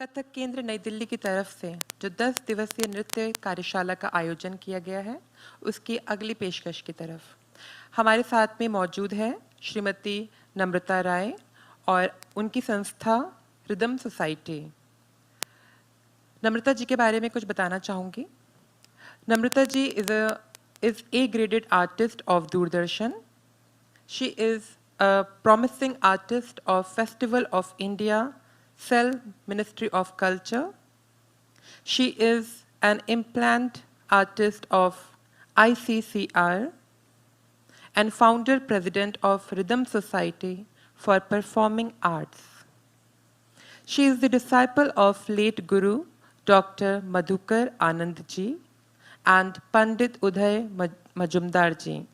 कथक केंद्र नई दिल्ली की तरफ से जो 10 दिवसीय नृत्य कार्यशाला का आयोजन किया गया है, उसकी अगली पेशकश की तरफ हमारे साथ में मौजूद है श्रीमती नम्रता राय और उनकी संस्था रिदम सोसाइटी। नम्रता जी के बारे में कुछ बताना चाहूँगी। नम्रता जी is A graded artist of Doordarshan. She is a promising artist of Festival of India, Cell Ministry of Culture. She is an implant artist of ICCR and founder president of Rhythm Society for Performing Arts. She is the disciple of late Guru Dr. Madhukar Anand ji and Pandit Uday Majumdar ji.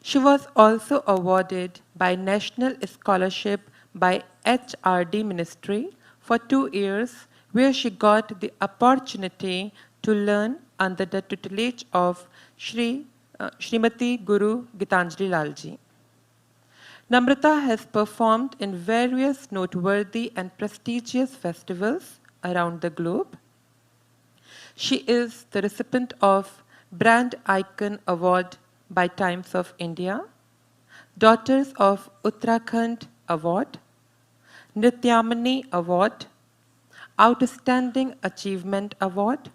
She was also awarded by National Scholarship by HRD Ministry for 2 years, where she got the opportunity to learn under the tutelage of Srimati Guru Gitanjali Lal ji. Namrata has performed in various noteworthy and prestigious festivals around the globe. She is the recipient of Brand Icon Award by Times of India, Daughters of Uttarakhand Award, Nityamani Award, Outstanding Achievement Award,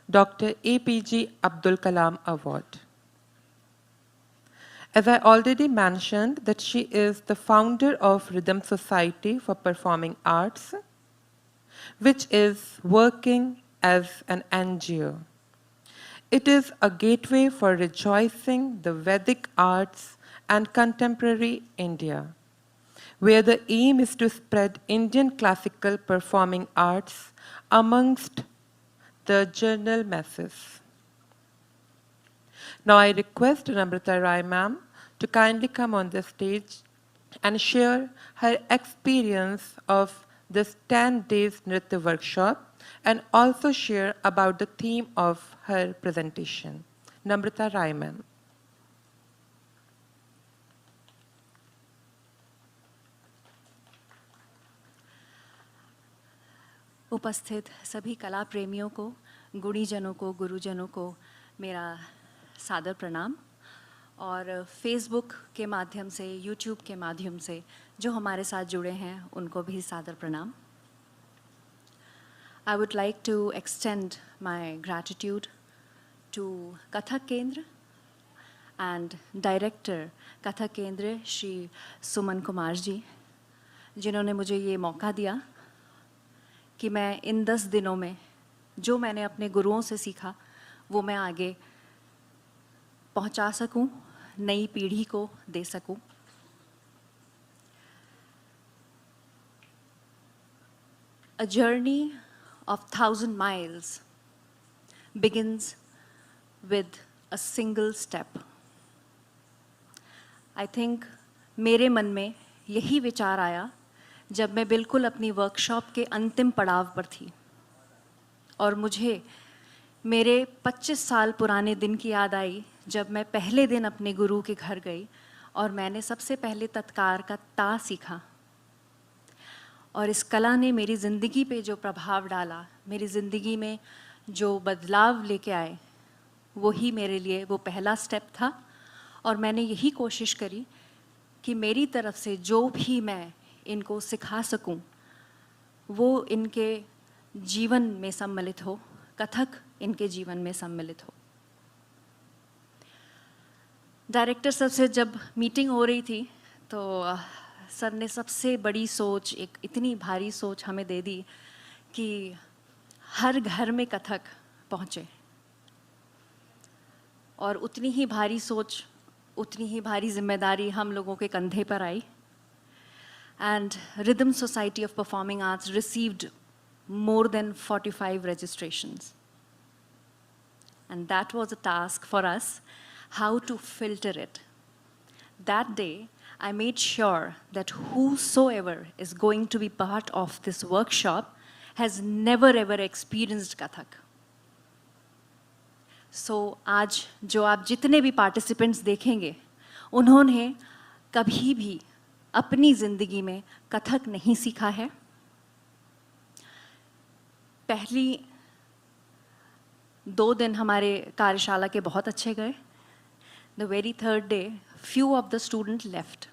Dr. APJ Abdul Kalam Award. As I already mentioned that she is the founder of Rhythm Society for Performing Arts, which is working as an NGO. It is a gateway for rejoicing the Vedic arts and contemporary India, where the aim is to spread Indian classical performing arts amongst the general masses. Now I request Namrata Rai ma'am to kindly come on the stage and share her experience of this 10 days Nritya workshop and also share about the theme of her presentation. Namrata Rai ma'am. उपस्थित सभी कला प्रेमियों को, गुणीजनों को, गुरुजनों को मेरा सादर प्रणाम और फेसबुक के माध्यम से, यूट्यूब के माध्यम से जो हमारे साथ जुड़े हैं उनको भी सादर प्रणाम. I would like to extend my gratitude to Kathak Kendra and Director Kathak Kendra Shri Suman Kumar जी, जिन्होंने मुझे ये मौका दिया कि मैं इन 10 दिनों में जो मैंने अपने गुरुओं से सीखा वो मैं आगे पहुंचा सकूं, नई पीढ़ी को दे सकूं. A journey of 1,000 miles begins with a single step. I think मेरे मन में यही विचार आया जब मैं बिल्कुल अपनी वर्कशॉप के अंतिम पड़ाव पर थी और मुझे मेरे 25 साल पुराने दिन की याद आई जब मैं पहले दिन अपने गुरु के घर गई और मैंने सबसे पहले तत्कार का ता सीखा और इस कला ने मेरी ज़िंदगी पे जो प्रभाव डाला, मेरी ज़िंदगी में जो बदलाव लेके आए, वही मेरे लिए वो पहला स्टेप था और मैंने यही कोशिश करी कि मेरी तरफ से जो भी मैं इनको सिखा सकूं, वो इनके जीवन में सम्मिलित हो, कथक इनके जीवन में सम्मिलित हो. डायरेक्टर सर से जब मीटिंग हो रही थी तो सर ने सबसे बड़ी सोच, एक इतनी भारी सोच हमें दे दी कि हर घर में कथक पहुँचे और उतनी ही भारी सोच, उतनी ही भारी जिम्मेदारी हम लोगों के कंधे पर आई. And Rhythm Society of Performing Arts received more than 45 registrations. And that was a task for us, how to filter it. That day, I made sure that whosoever is going to be part of this workshop has never ever experienced Kathak. So, आज जो आप जितने भी participants देखेंगे, उन्होंने कभी भी अपनी ज़िंदगी में कथक नहीं सीखा है. पहली 2 दिन हमारे कार्यशाला के बहुत अच्छे गए. The very third day, few of the students left.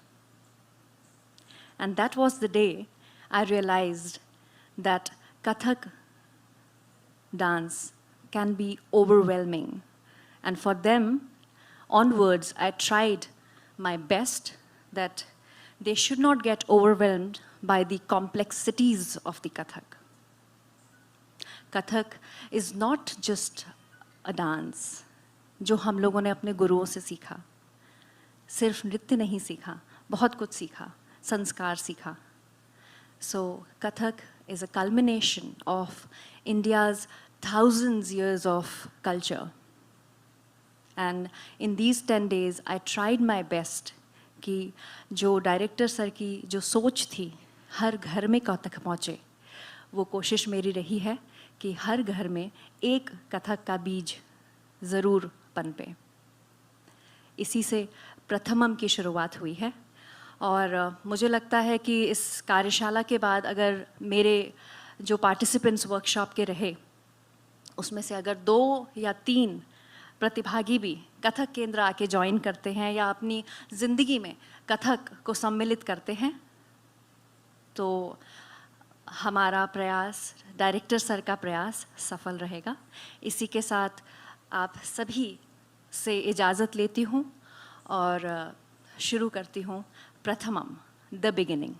And that was the day I realized that Kathak dance can be overwhelming. And for them, onwards, I tried my best that they should not get overwhelmed by the complexities of the Kathak. Kathak is not just a dance जो हम लोगों ने अपने गुरुओं से सीखा. सिर्फ नृत्य नहीं सीखा, बहुत कुछ सीखा, संस्कार सीखा. So Kathak is a culmination of India's thousands years of culture. And in these 10 days, I tried my best कि जो डायरेक्टर सर की जो सोच थी हर घर में कथक पहुँचे, वो कोशिश मेरी रही है कि हर घर में एक कथक का बीज ज़रूर पनपे. इसी से प्रथमम की शुरुआत हुई है. और मुझे लगता है कि इस कार्यशाला के बाद अगर मेरे जो पार्टिसिपेंट्स वर्कशॉप के रहे, उसमें से अगर 2 या 3 प्रतिभागी भी कथक केंद्र आके ज्वाइन करते हैं या अपनी ज़िंदगी में कथक को सम्मिलित करते हैं, तो हमारा प्रयास, डायरेक्टर सर का प्रयास सफल रहेगा. इसी के साथ आप सभी से इजाज़त लेती हूँ और शुरू करती हूँ प्रथमम, द बिगिनिंग.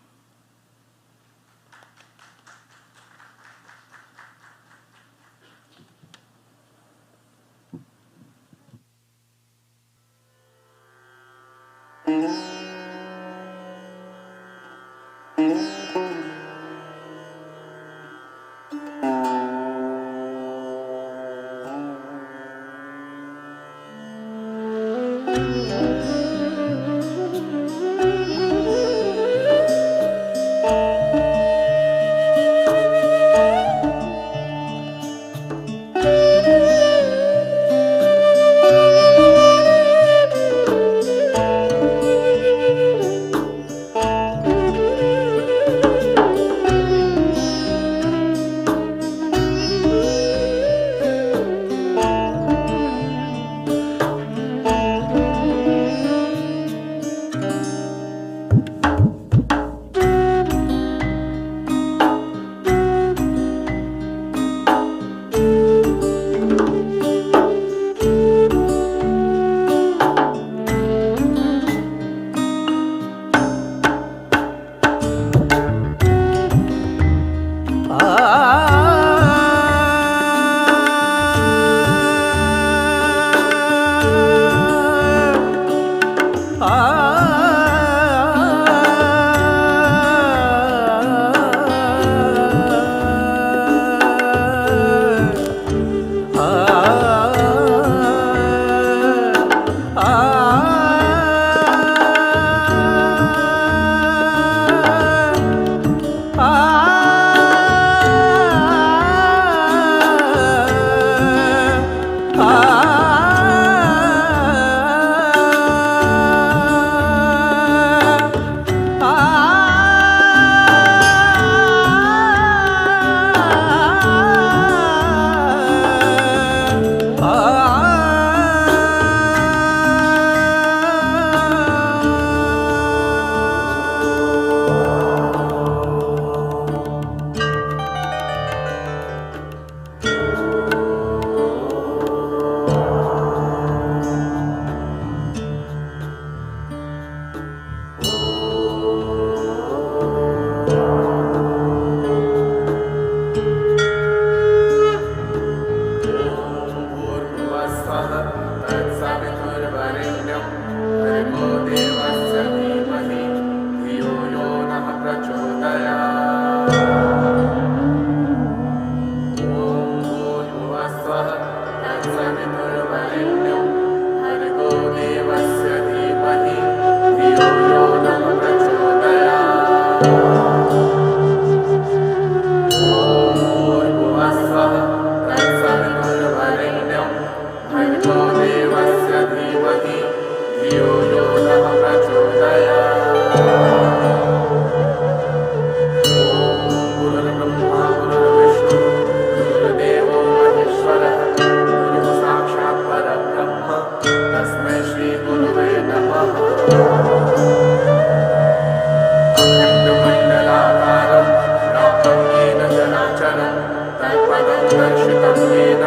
दर्शितं येन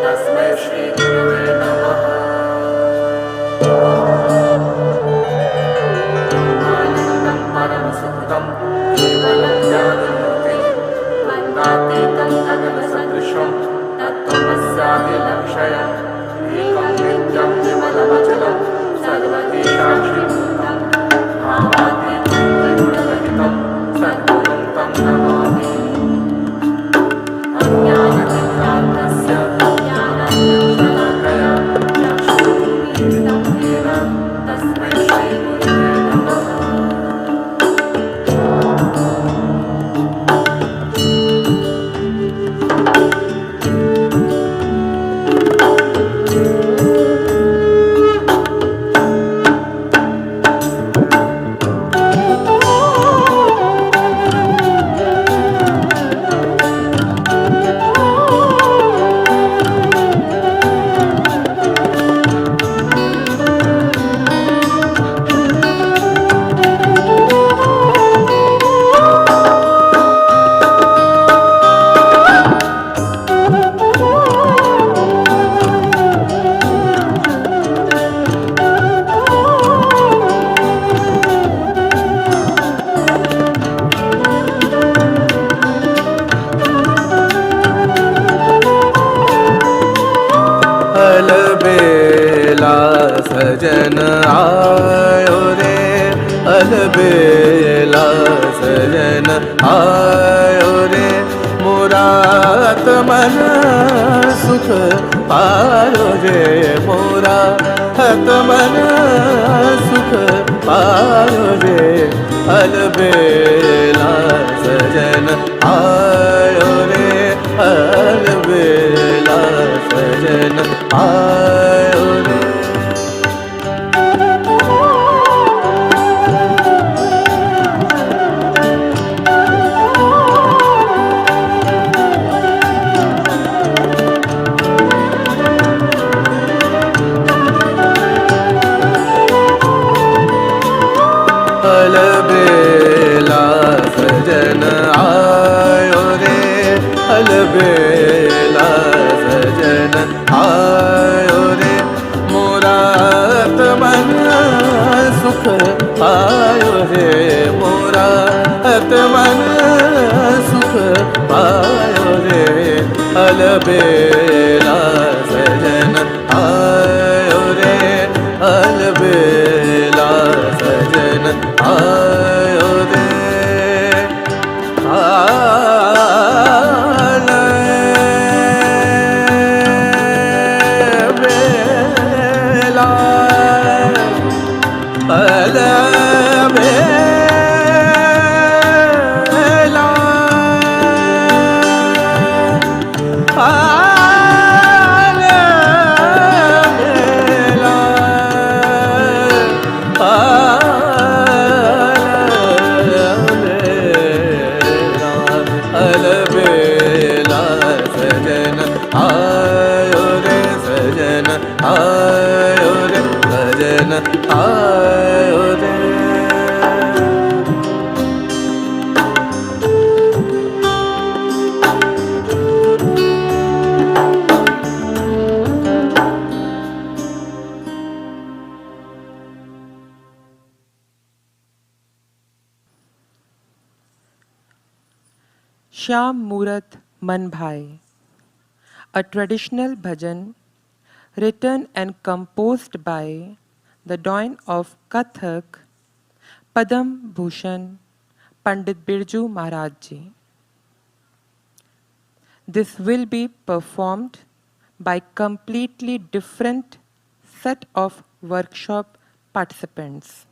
तस्मै श्रीगुरवे नमः। आनन्दं परमसुखदं केवलं ज्ञानमूर्तिं मन्दातीतं गगनसदृशं तत्त्वमस्यादिलक्षयम् एकं नित्यं विमलमचलं सर्वदेशाक्षिभूतं भावातीतं त्रिगुणरहितं सद्गुरुं तं नमामि। अज्ञानतिमिरान्धस्य ज्ञानाञ्जनशलाकया चक्षुरुन्मीलितं येन तस्मै श्रीगुरवे नमः। अलबेला सजन आयो रे, अलबेला सजन आयो रे, मुरात मन सुख पायो रे, मुरात मन सुख पायो रे, अलबेला सजन आयो रे, अलबेला सजन आयो रे। अलबेला सजन आयो रे, अलबेला सजन आयो रे, मुरात मन सुख पायो रे, मुरात मन सुख पायो रे, अलबेला सजन आयो रे, अलबेला सजन आयो रे। अलबेला अलबेला अलबेला सजन आयो रे, सजन आयो रे, सजन आयो रे। Shyam Murat Man Bhai, a traditional bhajan written and composed by the Doyen of Kathak, Padam Bhushan, Pandit Birju Maharaj Ji. This will be performed by completely different set of workshop participants.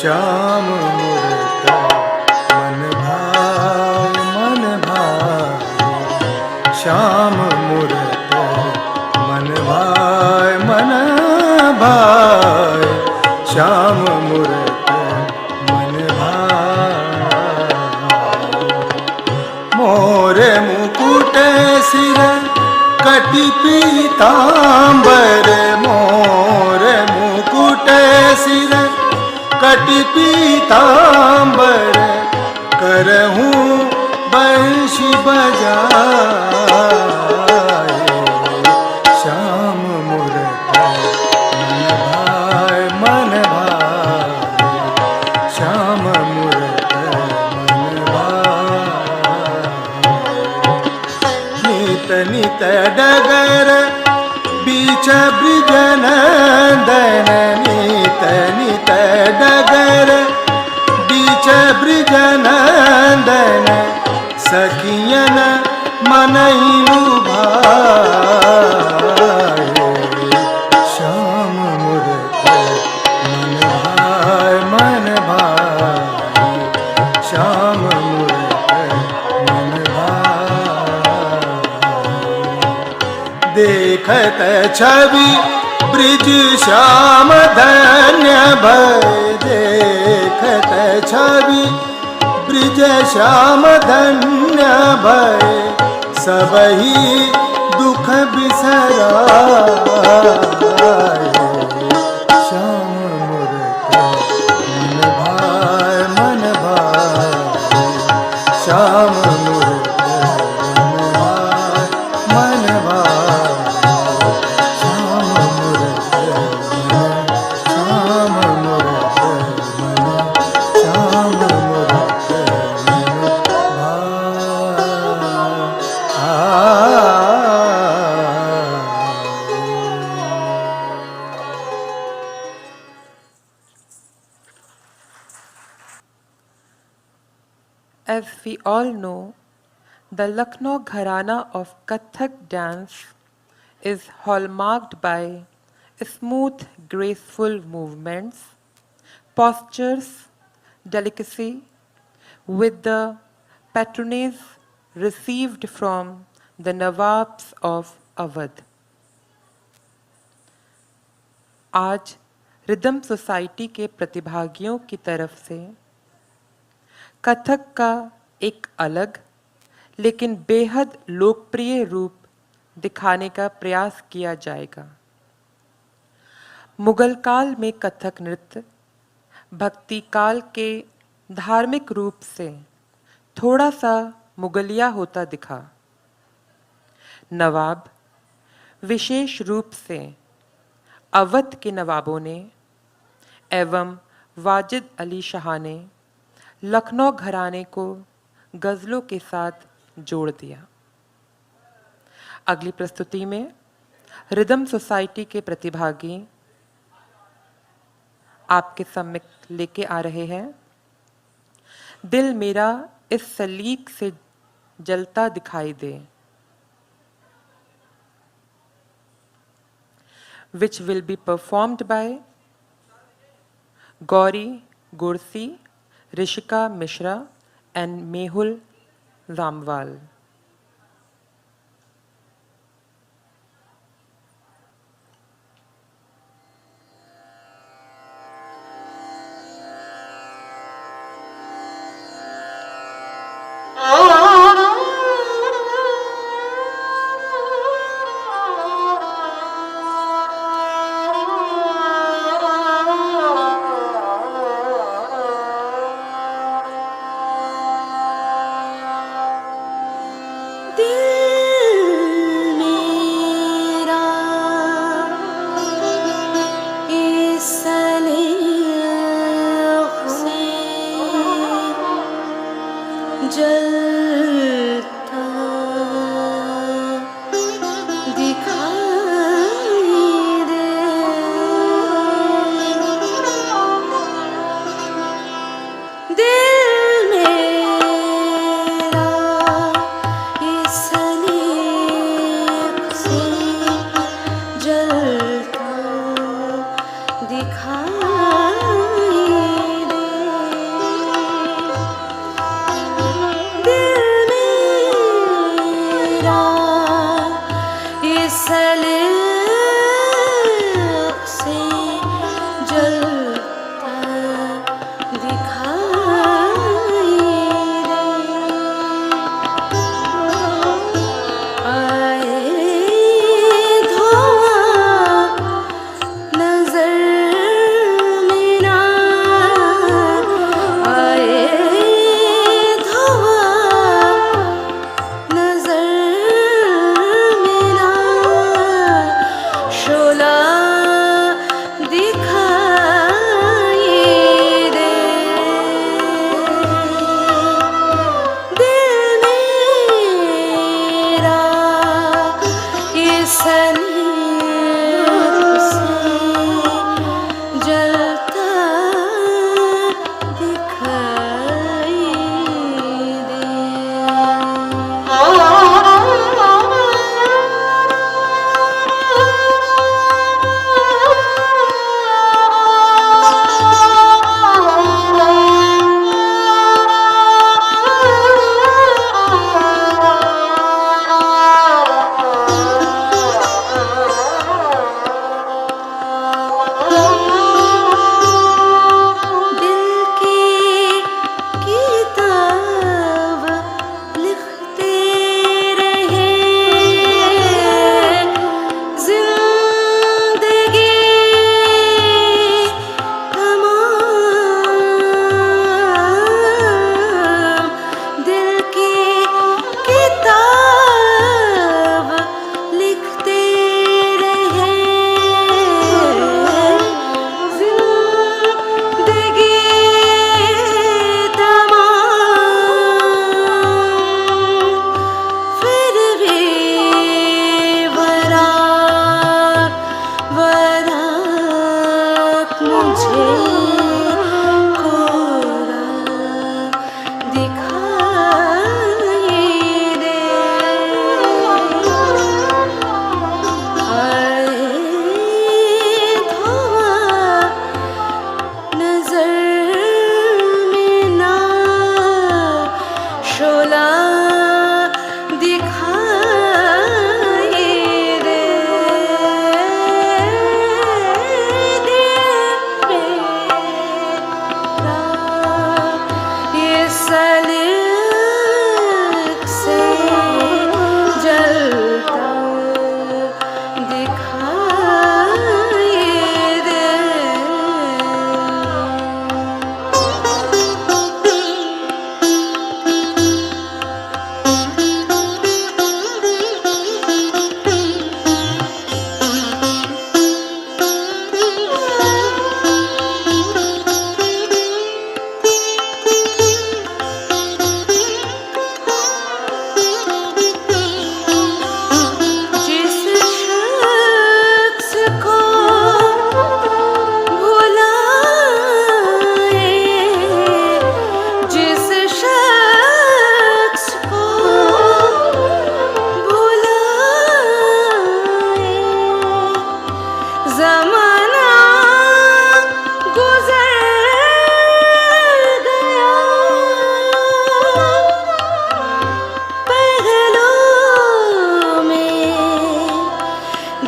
Shyam मूरत मन भाए श्याम मूरत मन भाए श्याम मूरत मन भाए मोरे मुकुट सिर कटि पीतांबर मोरे मुकुट सिर कटि पीतांबर करहूँ बंशी बजाए श्याम मूरत मन भाए श्याम मूरत मन भाए नित नित डगर बीच ब्रिज नंदन नित नित डगर बीच ब्रिज नंदन सखियन मनई लुभाए श्याम मूरत मन भाए श्याम मूरत मन भाए देखत छवि ब्रिज श्याम धन्य भय देखत छवि ब्रिज श्याम धन्य भय सबही दुख बिसराए श्याम मूरत मन भाए श्याम मूरत मन भाए श्याम मूरत श्याम मूरत श्याम मूरत As we all know, the Lucknow Gharana of Kathak dance is hallmarked by smooth, graceful movements, postures, delicacy, with the patronage received from the Nawabs of Awadh. आज रिदम सोसाइटी के प्रतिभागियों की तरफ से कथक का एक अलग लेकिन बेहद लोकप्रिय रूप दिखाने का प्रयास किया जाएगा। मुगल काल में कथक नृत्य भक्ति काल के धार्मिक रूप से थोड़ा सा मुगलिया होता दिखा। नवाब, विशेष रूप से अवध के नवाबों ने एवं वाजिद अली शाह ने लखनऊ घराने को गज़लों के साथ जोड़ दिया। अगली प्रस्तुति में रिदम सोसाइटी के प्रतिभागी आपके सम्मुख लेके आ रहे हैं दिल मेरा इस सलीक से जलता दिखाई दे, which will be performed by Gauri Gursi, Rishika Mishra and Mehul Ramwal.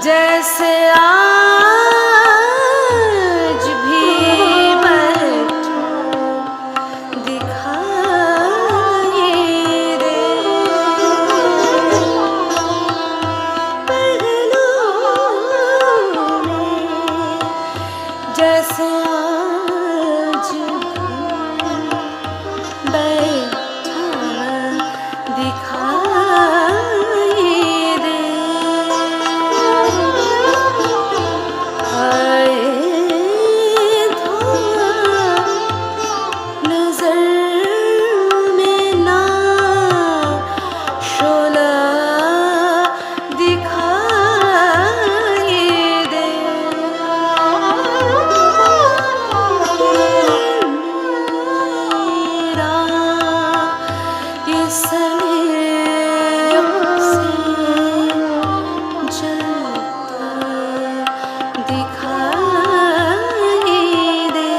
जैसे आज भी बैठा दिखाई दे पहलू में, जैसे आज भी बैठा दिखाई दे आए धोआ नजर में ना शोला दिखाई दे मेरा ये सलेम से जलता दिखाई दे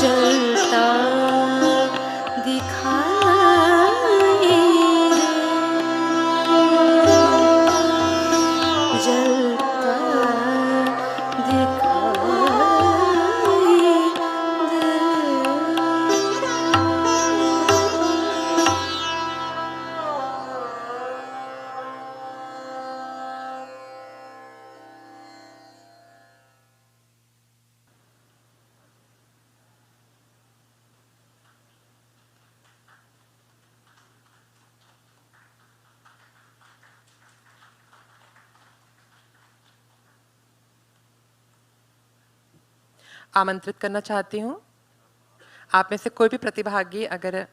जलता दिखाई दे जलता दिखाई दे। आमंत्रित करना चाहती हूँ, आप में से कोई भी प्रतिभागी अगर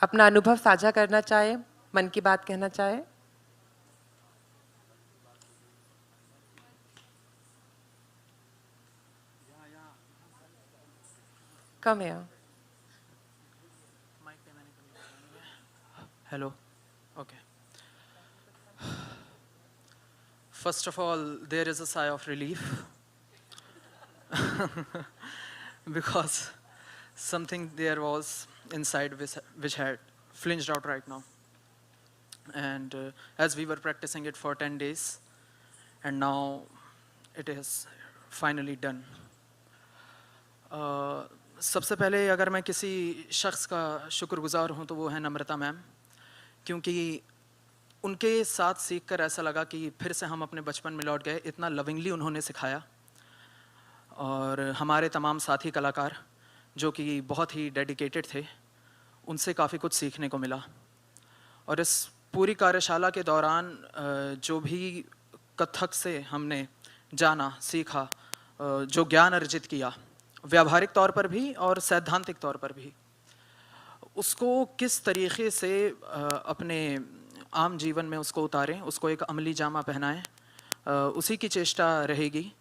अपना अनुभव साझा करना चाहे, मन की बात कहना चाहे। कम है। Hello. Okay. First of all, there is a sigh of relief because something there was inside which had flinched out right now. And as we were practicing it for 10 days, and now it is finally done. सबसे पहले अगर मैं किसी शख्स का शुक्रगुजार हूँ तो वो है नम्रता मैम, क्योंकि उनके साथ सीखकर ऐसा लगा कि फिर से हम अपने बचपन में लौट गए। इतना लविंगली उन्होंने सिखाया, और हमारे तमाम साथी कलाकार जो कि बहुत ही डेडिकेटेड थे, उनसे काफ़ी कुछ सीखने को मिला। और इस पूरी कार्यशाला के दौरान जो भी कथक से हमने जाना, सीखा, जो ज्ञान अर्जित किया, व्यावहारिक तौर पर भी और सैद्धांतिक तौर पर भी, उसको किस तरीक़े से अपने आम जीवन में उसको उतारें, उसको एक अमली जामा पहनाएं, उसी की चेष्टा रहेगी।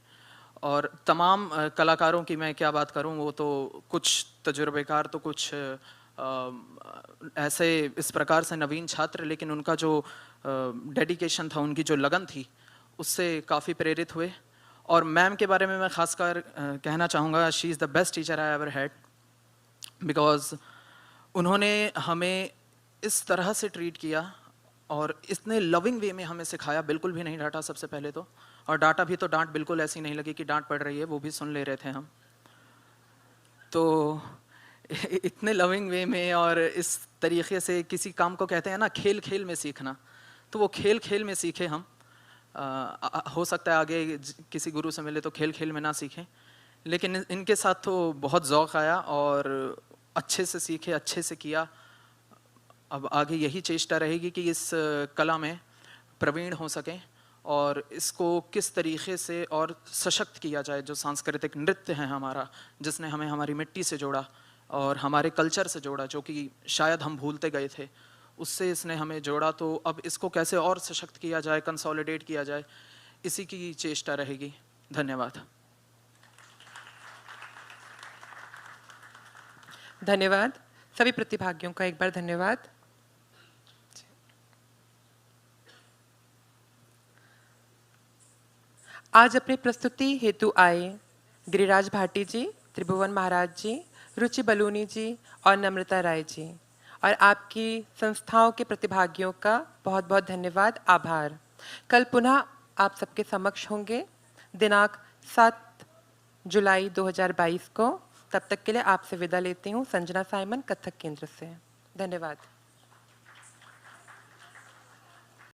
और तमाम कलाकारों की मैं क्या बात करूं, वो तो कुछ तजुर्बेकार, तो कुछ ऐसे इस प्रकार से नवीन छात्र, लेकिन उनका जो डेडिकेशन था, उनकी जो लगन थी, उससे काफ़ी प्रेरित हुए। और मैम के बारे में मैं ख़ासकर कहना चाहूँगा, she is the best teacher I ever had, because उन्होंने हमें इस तरह से ट्रीट किया और इतने लविंग वे में हमें सिखाया, बिल्कुल भी नहीं डांटा सबसे पहले तो। और डांटा भी तो डांट बिल्कुल ऐसी नहीं लगी कि डांट पड़ रही है, वो भी सुन ले रहे थे हम। तो इतने लविंग वे में और इस तरीक़े से किसी काम को कहते हैं ना खेल खेल में सीखना, तो वो खेल खेल में सीखे हम। हो सकता है आगे किसी गुरु से मिले तो खेल खेल में ना सीखें, लेकिन इनके साथ तो बहुत ज़ौक़ आया और अच्छे से सीखे, अच्छे से किया। अब आगे यही चेष्टा रहेगी कि इस कला में प्रवीण हो सकें और इसको किस तरीक़े से और सशक्त किया जाए। जो सांस्कृतिक नृत्य है हमारा, जिसने हमें हमारी मिट्टी से जोड़ा और हमारे कल्चर से जोड़ा, जो कि शायद हम भूलते गए थे, उससे इसने हमें जोड़ा। तो अब इसको कैसे और सशक्त किया जाए, कंसोलिडेट किया जाए, इसी की चेष्टा रहेगी। धन्यवाद। धन्यवाद सभी प्रतिभागियों का, एक बार धन्यवाद। आज अपनी प्रस्तुति हेतु आए गिरिराज भाटी जी, त्रिभुवन महाराज जी, रुचि बलूनी जी और नम्रता राय जी। और आपकी संस्थाओं के प्रतिभागियों का बहुत बहुत धन्यवाद, आभार। कल पुनः आप सबके समक्ष होंगे दिनांक 7 जुलाई 2022 को। तब तक के लिए आपसे विदा लेती हूँ। संजना साइमन, कथक केंद्र से। धन्यवाद।